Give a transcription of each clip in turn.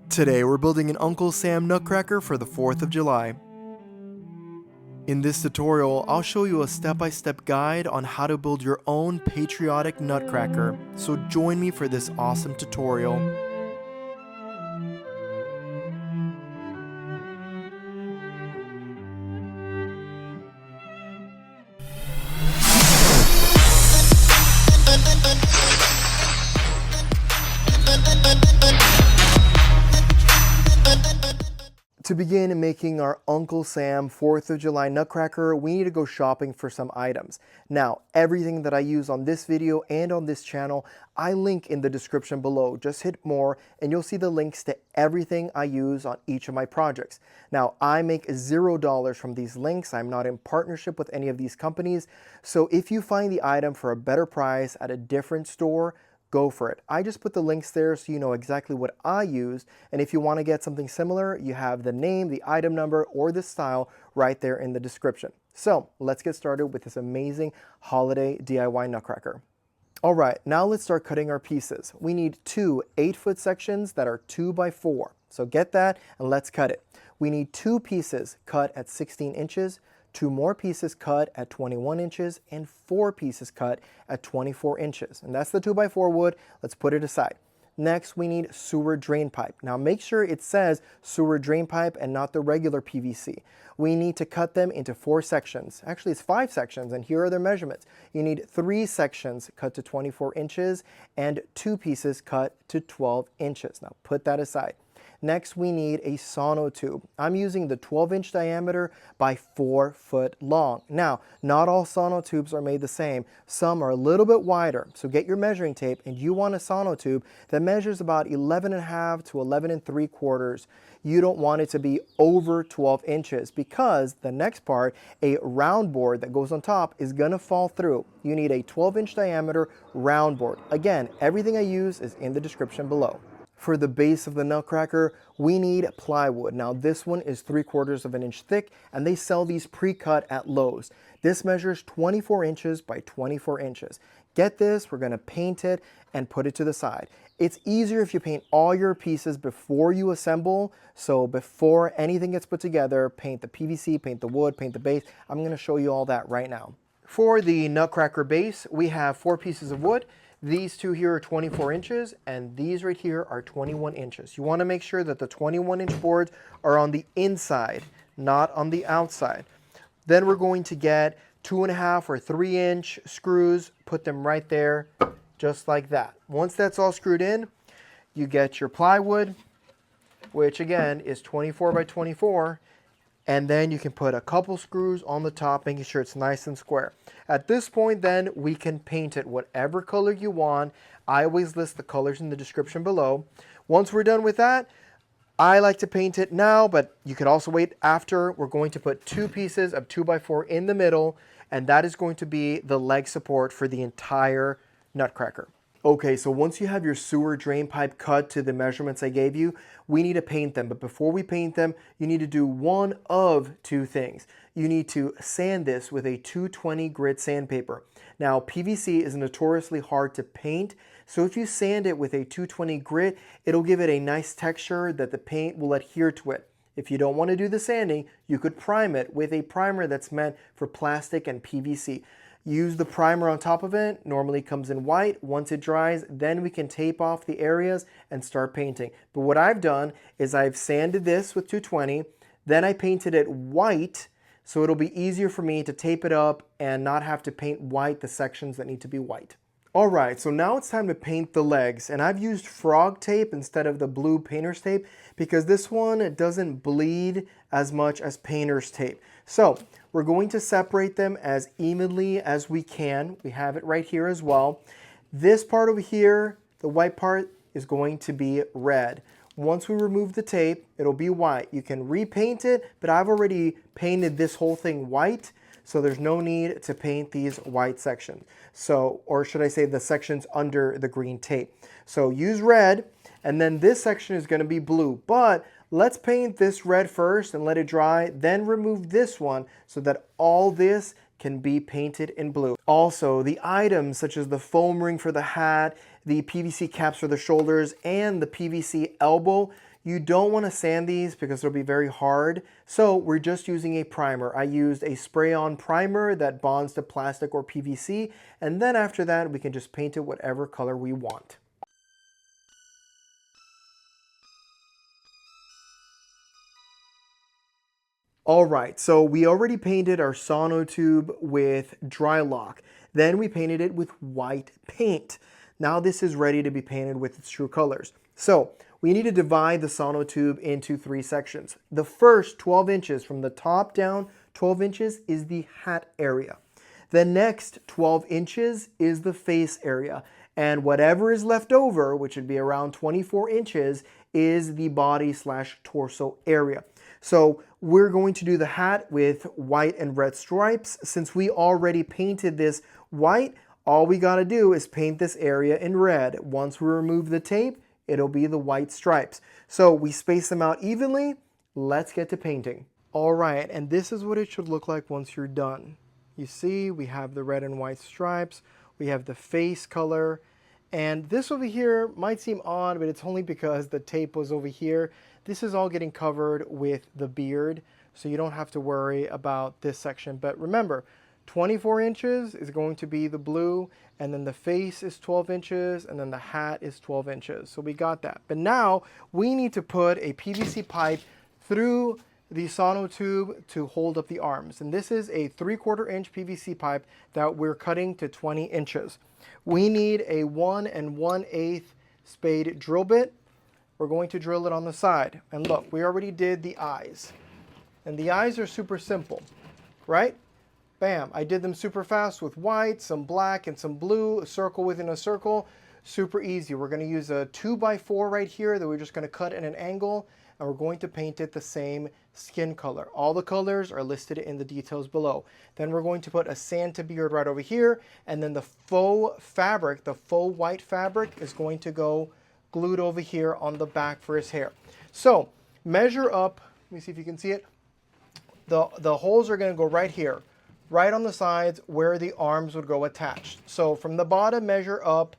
Today we're building an Uncle Sam Nutcracker for the 4th of July. In this tutorial, I'll show you a step-by-step guide on how to build your own patriotic nutcracker, so join me for this awesome tutorial. To begin making our Uncle Sam 4th of July Nutcracker, we need to go shopping for some items. Now, everything that I use on this video and on this channel, I link in the description below. Just hit more and you'll see the links to everything I use on each of my projects. Now, I make $0 from these links. I'm not in partnership with any of these companies. So if you find the item for a better price at a different store, go for it. I just put the links there so you know exactly what I use, and if you want to get something similar, you have the name, the item number, or the style right there in the description. So let's get started with this amazing holiday DIY nutcracker. Alright, now let's start cutting our pieces. We need two 8-foot sections that are 2 by 4. So get that and let's cut it. We need 2 pieces cut at 16 inches, 2 more pieces cut at 21 inches, and 4 pieces cut at 24 inches. And that's the 2 by 4 wood. Let's put it aside. Next, we need sewer drain pipe. Now make sure it says sewer drain pipe and not the regular PVC. We need to cut them into 4 sections. Actually, it's 5 sections, and here are their measurements. You need 3 sections cut to 24 inches and 2 pieces cut to 12 inches. Now put that aside. Next, we need a Sono Tube. I'm using the 12-inch diameter by 4 foot long. Now, not all Sono Tubes are made the same. Some are a little bit wider. So get your measuring tape and you want a Sono Tube that measures about 11.5 to 11.75. You don't want it to be over 12 inches because the next part, a round board that goes on top, is going to fall through. You need a 12-inch diameter round board. Again, everything I use is in the description below. For the base of the nutcracker, we need plywood. Now this one is 3/4 of an inch thick, and they sell these pre-cut at Lowe's. This measures 24 inches by 24 inches. Get this, we're gonna paint it and put it to the side. It's easier if you paint all your pieces before you assemble. So before anything gets put together, paint the PVC, paint the wood, paint the base. I'm gonna show you all that right now. For the nutcracker base, we have 4 pieces of wood. These 2 here are 24 inches, and these right here are 21 inches. You want to make sure that the 21-inch boards are on the inside, not on the outside. Then we're going to get 2.5 or 3-inch screws, put them right there, just like that. Once that's all screwed in, you get your plywood, which again is 24 by 24, and then you can put a couple screws on the top, making sure it's nice and square. At this point, then, we can paint it whatever color you want. I always list the colors in the description below. Once we're done with that, I like to paint it now, but you could also wait after. We're going to put 2 pieces of 2 by 4 in the middle, and that is going to be the leg support for the entire nutcracker. Okay, so once you have your sewer drain pipe cut to the measurements I gave you, we need to paint them. But before we paint them, you need to do one of 2 things. You need to sand this with a 220 grit sandpaper. Now, PVC is notoriously hard to paint, so if you sand it with a 220 grit, it'll give it a nice texture that the paint will adhere to it. If you don't want to do the sanding, you could prime it with a primer that's meant for plastic and PVC. Use the primer on top of it. Normally comes in white. Once it dries, then we can tape off the areas and start painting. But what I've done is I've sanded this with 220, then I painted it white, so it'll be easier for me to tape it up and not have to paint white the sections that need to be white. Alright, so now it's time to paint the legs, and I've used frog tape instead of the blue painter's tape because this one doesn't bleed as much as painter's tape. So we're going to separate them as evenly as we can. We have it right here as well. This part over here, the white part, is going to be red. Once we remove the tape, it'll be white. You can repaint it, but I've already painted this whole thing white, so there's no need to paint these white sections. So, or should I say the sections under the green tape. So use red, and then this section is going to be blue. But let's paint this red first and let it dry, then remove this one so that all this can be painted in blue. Also, the items such as the foam ring for the hat, the PVC caps for the shoulders and the PVC elbow. You don't want to sand these because they'll be very hard. So we're just using a primer. I used a spray-on primer that bonds to plastic or PVC. And then after that, we can just paint it whatever color we want. All right, so we already painted our Sono Tube with DryLok. Then we painted it with white paint. Now this is ready to be painted with its true colors. So we need to divide the Sono Tube into 3 sections. The first 12 inches from the top down, 12 inches is the hat area. The next 12 inches is the face area. And whatever is left over, which would be around 24 inches, is the body/torso area. So we're going to do the hat with white and red stripes. Since we already painted this white, all we got to do is paint this area in red. Once we remove the tape, it'll be the white stripes. So we space them out evenly. Let's get to painting. All right, and this is what it should look like once you're done. You see, we have the red and white stripes. We have the face color. And this over here might seem odd, but it's only because the tape was over here. This is all getting covered with the beard, so you don't have to worry about this section. But remember, 24 inches is going to be the blue, and then the face is 12 inches, and then the hat is 12 inches. So we got that. But now we need to put a PVC pipe through the Sono Tube to hold up the arms. And this is a 3/4 inch PVC pipe that we're cutting to 20 inches. We need a 1 1/8 Spade Drill Bit. We're going to drill it on the side. And look, we already did the eyes. And the eyes are super simple, right? Bam, I did them super fast with white, some black, and some blue, a circle within a circle. Super easy. We're going to use a 2x4 right here that we're just going to cut at an angle, and we're going to paint it the same skin color. All the colors are listed in the details below. Then we're going to put a Santa beard right over here, and then the faux fabric, the faux white fabric, is going to go glued over here on the back for his hair. So measure up, let me see if you can see it. The holes are going to go right here, right on the sides where the arms would go attached. So from the bottom, measure up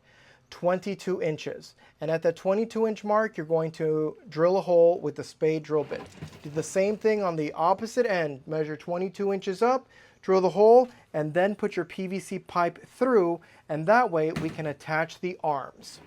22 inches. And at the 22-inch mark, you're going to drill a hole with the Spade Drill Bit. Do the same thing on the opposite end. Measure 22 inches up, drill the hole, and then put your PVC pipe through, and that way we can attach the arms.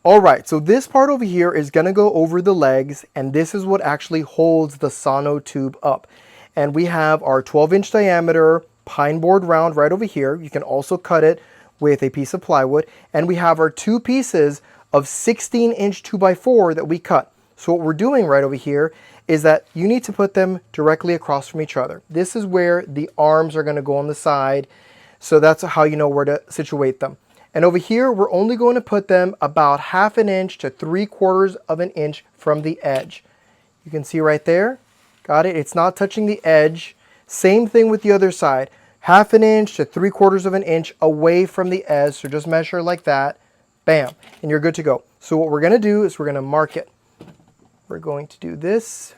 All right, so this part over here is going to go over the legs, and this is what actually holds the Sono Tube up. And we have our 12-inch diameter pine board round right over here. You can also cut it with a piece of plywood. And we have our 2 pieces of 16-inch 2x4 that we cut. So what we're doing right over here is that you need to put them directly across from each other. This is where the arms are going to go on the side. So that's how you know where to situate them. And over here, we're only going to put them about 1/2 inch to 3/4 of an inch from the edge. You can see right there. Got it? It's not touching the edge. Same thing with the other side. 1/2 inch to 3/4 of an inch away from the edge. So just measure like that. Bam. And you're good to go. So what we're going to do is we're going to mark it. We're going to do this.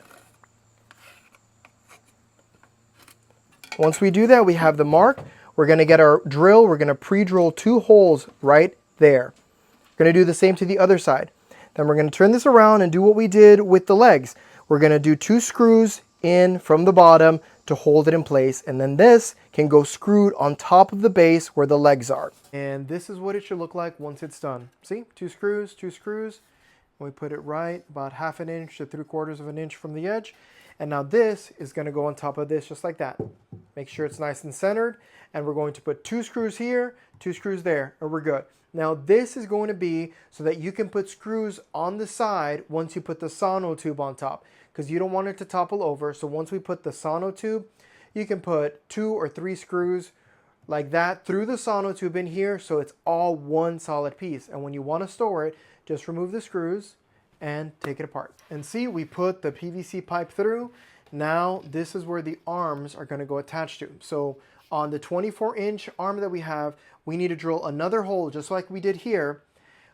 Once we do that, we have the mark. We're going to get our drill. We're going to pre-drill 2 holes right there. We're going to do the same to the other side. Then we're going to turn this around and do what we did with the legs. We're going to do 2 screws in from the bottom to hold it in place. And then this can go screwed on top of the base where the legs are. And this is what it should look like once it's done. See, 2 screws, 2 screws. We put it right about 1/2 inch to 3/4 of an inch from the edge. And now this is going to go on top of this just like that. Make sure it's nice and centered. And we're going to put 2 screws here, 2 screws there, and we're good. Now this is going to be so that you can put screws on the side once you put the Sono Tube on top, because you don't want it to topple over. So once we put the Sono Tube, you can put 2 or 3 screws like that through the Sono Tube in here, so it's all one solid piece. And when you want to store it, just remove the screws and take it apart. And see, we put the PVC pipe through. Now this is where the arms are going to go attached to. So on the 24-inch arm that we have, we need to drill another hole just like we did here.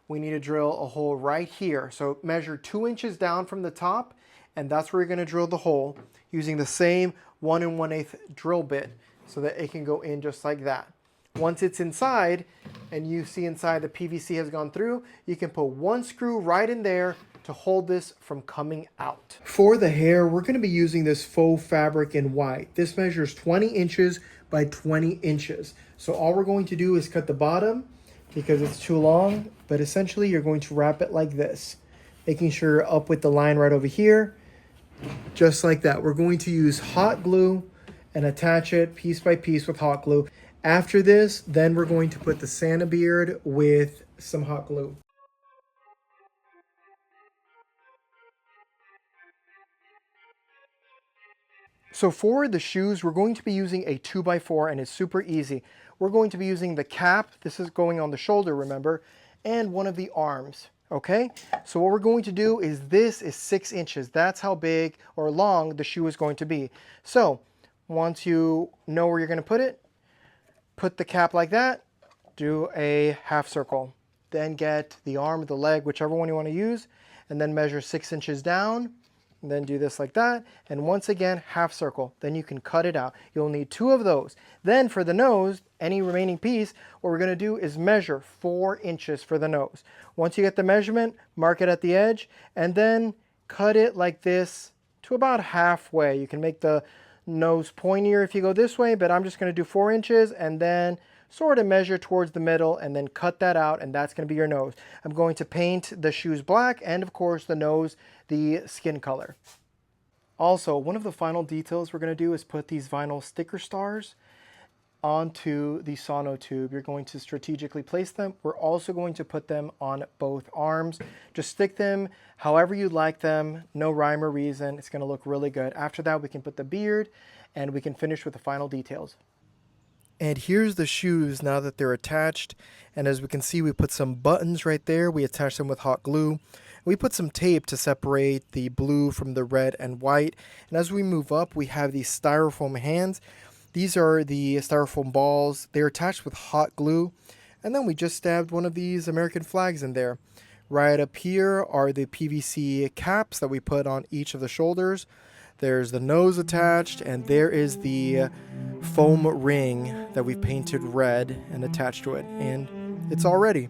We need to drill a hole right here. So measure 2 inches down from the top and that's where you're going to drill the hole using the same 1 1/8 drill bit so that it can go in just like that. Once it's inside and you see inside the PVC has gone through, you can put one screw right in there to hold this from coming out. For the hair, we're going to be using this faux fabric in white. This measures 20 inches by 20 inches. So all we're going to do is cut the bottom because it's too long, but essentially you're going to wrap it like this, making sure you're up with the line right over here, just like that. We're going to use hot glue and attach it piece by piece with hot glue. After this, then we're going to put the Santa beard with some hot glue. So for the shoes, we're going to be using a 2x4 and it's super easy. We're going to be using the cap, this is going on the shoulder, remember, and one of the arms, okay? So what we're going to do is this is 6 inches. That's how big or long the shoe is going to be. So once you know where you're going to put the cap like that, do a half circle. Then get the arm, the leg, whichever one you want to use, and then measure 6 inches down. And then do this like that, and once again half circle. Then you can cut it out. You'll need 2 of those. Then for the nose, any remaining piece, what we're going to do is measure 4 inches for the nose. Once you get the measurement, mark it at the edge and then cut it like this to about halfway. You can make the nose pointier if you go this way, but I'm just going to do 4 inches and then sort of measure towards the middle and then cut that out, and that's going to be your nose. I'm going to paint the shoes black and of course the nose the skin color. Also, one of the final details we're going to do is put these vinyl sticker stars onto the Sono tube. You're going to strategically place them. We're also going to put them on both arms. Just stick them however you like them, no rhyme or reason. It's going to look really good. After that, we can put the beard and we can finish with the final details. And here's the shoes now that they're attached. And as we can see, we put some buttons right there. We attach them with hot glue. We put some tape to separate the blue from the red and white. And as we move up, we have these styrofoam hands. These are the styrofoam balls. They're attached with hot glue. And then we just stabbed one of these American flags in there. Right up here are the PVC caps that we put on each of the shoulders. There's the nose attached, and there is the foam ring that we've painted red and attached to it. And it's all ready.